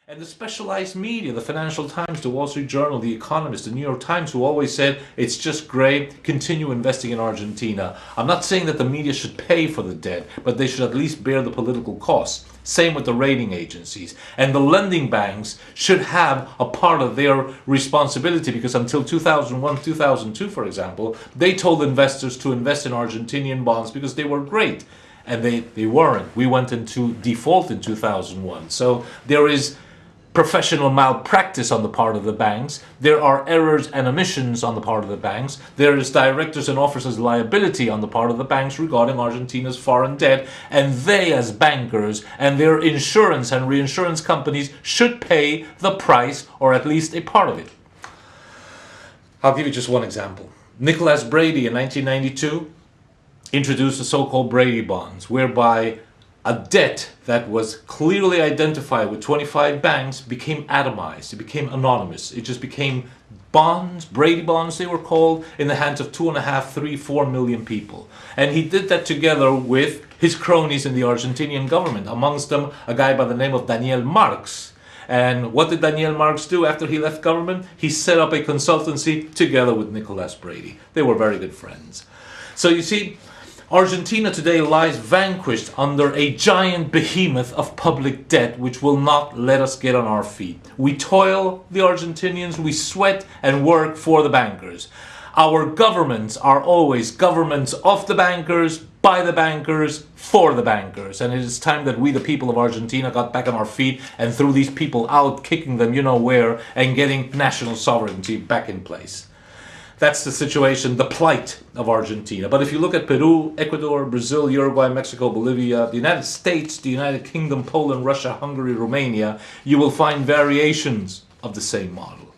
And the specialized media, the Financial Times, the Wall Street Journal, the Economist, the New York Times, who always said it's just great, continue investing in Argentina. I'm not saying that the media should pay for the debt, but they should at least bear the political costs. Same with the rating agencies. And the lending banks should have a part of their responsibility, because until 2001, 2002, for example, they told investors to invest in Argentinian bonds because they were great. And they weren't. We went into default in 2001. So there is professional malpractice on the part of the banks. There are errors and omissions on the part of the banks. There is directors and officers liability on the part of the banks regarding Argentina's foreign debt. And they, as bankers, and their insurance and reinsurance companies should pay the price, or at least a part of it. I'll give you just one example. Nicholas Brady in 1992 introduced the so-called Brady bonds, whereby a debt that was clearly identified with 25 banks became atomized. It became anonymous. It just became bonds, Brady bonds they were called, in the hands of 2.5, 3, 4 million people. And he did that together with his cronies in the Argentinian government, amongst them a guy by the name of Daniel Marx. And what did Daniel Marx do after he left government? He set up a consultancy together with Nicholas Brady. They were very good friends. So you see, Argentina today lies vanquished under a giant behemoth of public debt which will not let us get on our feet. We toil, the Argentinians, we sweat and work for the bankers. Our governments are always governments of the bankers, by the bankers, for the bankers. And it is time that we, the people of Argentina, got back on our feet and threw these people out, kicking them you know where, and getting national sovereignty back in place. That's the situation, the plight of Argentina. But if you look at Peru, Ecuador, Brazil, Uruguay, Mexico, Bolivia, the United States, the United Kingdom, Poland, Russia, Hungary, Romania, you will find variations of the same model.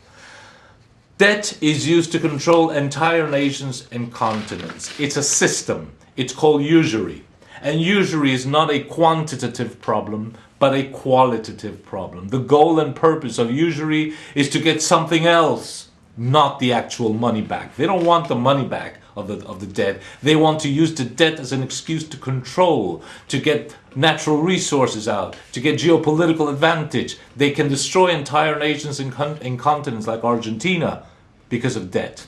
Debt is used to control entire nations and continents. It's a system. It's called usury. And usury is not a quantitative problem, but a qualitative problem. The goal and purpose of usury is to get something else, not the actual money back. They don't want the money back of the debt. They want to use the debt as an excuse to control, to get natural resources out, to get geopolitical advantage. They can destroy entire nations and continents like Argentina because of debt.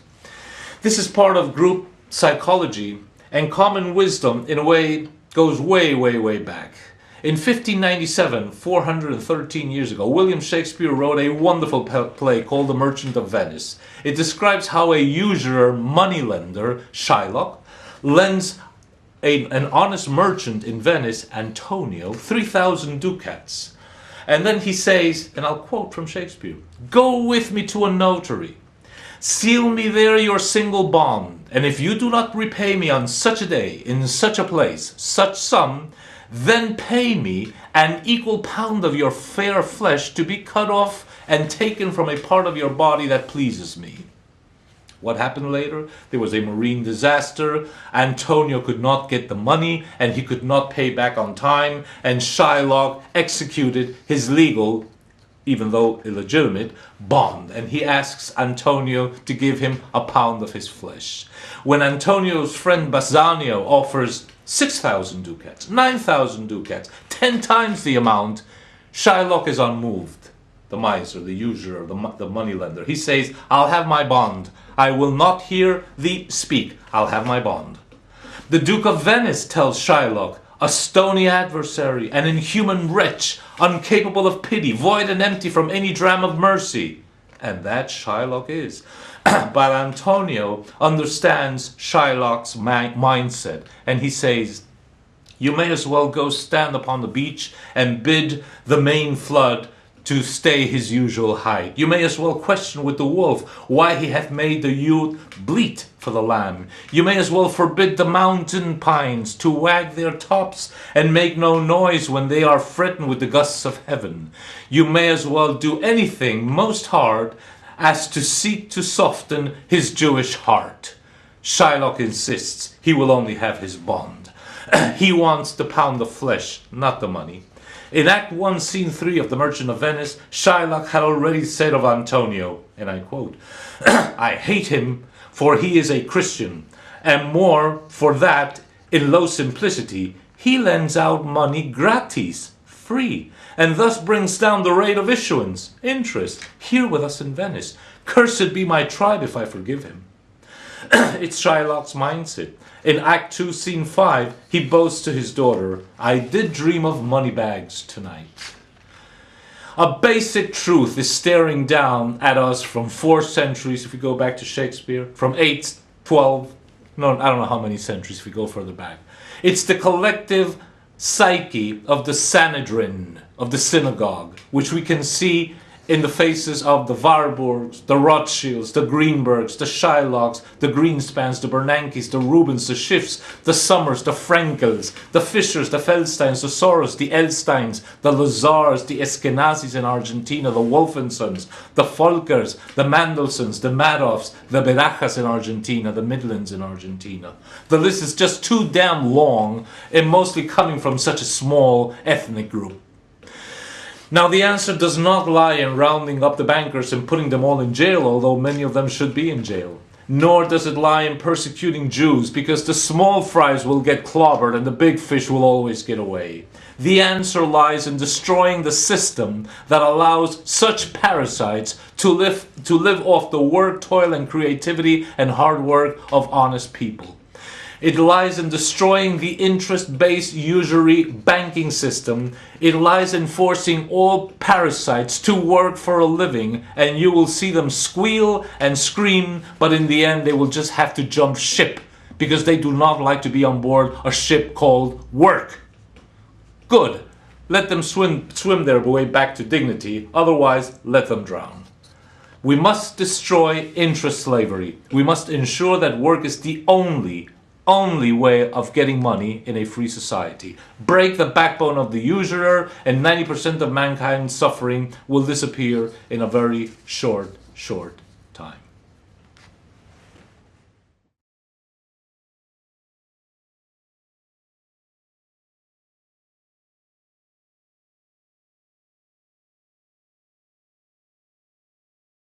This is part of group psychology, and common wisdom in a way goes way, way, way back. In 1597, 413 years ago, William Shakespeare wrote a wonderful play called The Merchant of Venice. It describes how a usurer, moneylender, Shylock, lends an honest merchant in Venice, Antonio, 3,000 ducats. And then he says, and I'll quote from Shakespeare, "Go with me to a notary. Seal me there your single bond, and if you do not repay me on such a day, in such a place, such sum, then pay me an equal pound of your fair flesh to be cut off and taken from a part of your body that pleases me." What happened later? There was a marine disaster. Antonio could not get the money and he could not pay back on time, and Shylock executed his legal, even though illegitimate, bond. And he asks Antonio to give him a pound of his flesh. When Antonio's friend Bassanio offers 6,000 ducats, 9,000 ducats, 10 times the amount, Shylock is unmoved. The miser, the usurer, the moneylender. He says, "I'll have my bond. I will not hear thee speak. I'll have my bond." The Duke of Venice tells Shylock, "A stony adversary, an inhuman wretch, incapable of pity, void and empty from any dram of mercy." And that Shylock is. But Antonio understands Shylock's mindset, and he says, "You may as well go stand upon the beach and bid the main flood to stay his usual height. You may as well question with the wolf why he hath made the ewe bleat for the lamb. You may as well forbid the mountain pines to wag their tops and make no noise when they are fretting with the gusts of heaven. You may as well do anything most hard as to seek to soften his Jewish heart." Shylock insists he will only have his bond. He wants the pound of flesh, not the money. In Act 1, Scene 3 of The Merchant of Venice, Shylock had already said of Antonio, and I quote, "I hate him, for he is a Christian, and more for that, in low simplicity, he lends out money gratis, free, and thus brings down the rate of issuance, interest, here with us in Venice. Cursed be my tribe if I forgive him. It's Shylock's mindset. In Act 2, Scene 5, he boasts to his daughter, I did dream of money bags tonight. A basic truth is staring down at us from 4 centuries, if we go back to Shakespeare, from 8, 12, no, I don't know how many centuries if we go further back. It's the collective psyche of the Sanhedrin, of the synagogue, which we can see in the faces of the Warburgs, the Rothschilds, the Greenbergs, the Shylocks, the Greenspans, the Bernankes, the Rubens, the Schiffs, the Summers, the Frenkels, the Fischers, the Feldsteins, the Soros, the Elsteins, the Lazars, the Eskenazis in Argentina, the Wolfensons, the Volkers, the Mandelsons, the Madoffs, the Barajas in Argentina, the Midlands in Argentina. The list is just too damn long and mostly coming from such a small ethnic group. Now, the answer does not lie in rounding up the bankers and putting them all in jail, although many of them should be in jail. Nor does it lie in persecuting Jews, because the small fries will get clobbered and the big fish will always get away. The answer lies in destroying the system that allows such parasites to live off the work, toil, and creativity and hard work of honest people. It lies in destroying the interest-based usury banking system. It lies in forcing all parasites to work for a living, and you will see them squeal and scream, but in the end they will just have to jump ship because they do not like to be on board a ship called work. Good. Let them swim their way back to dignity, otherwise let them drown. We must destroy interest slavery. We must ensure that work is the only way of getting money in a free society. Break the backbone of the usurer, and 90% of mankind's suffering will disappear in a very short time.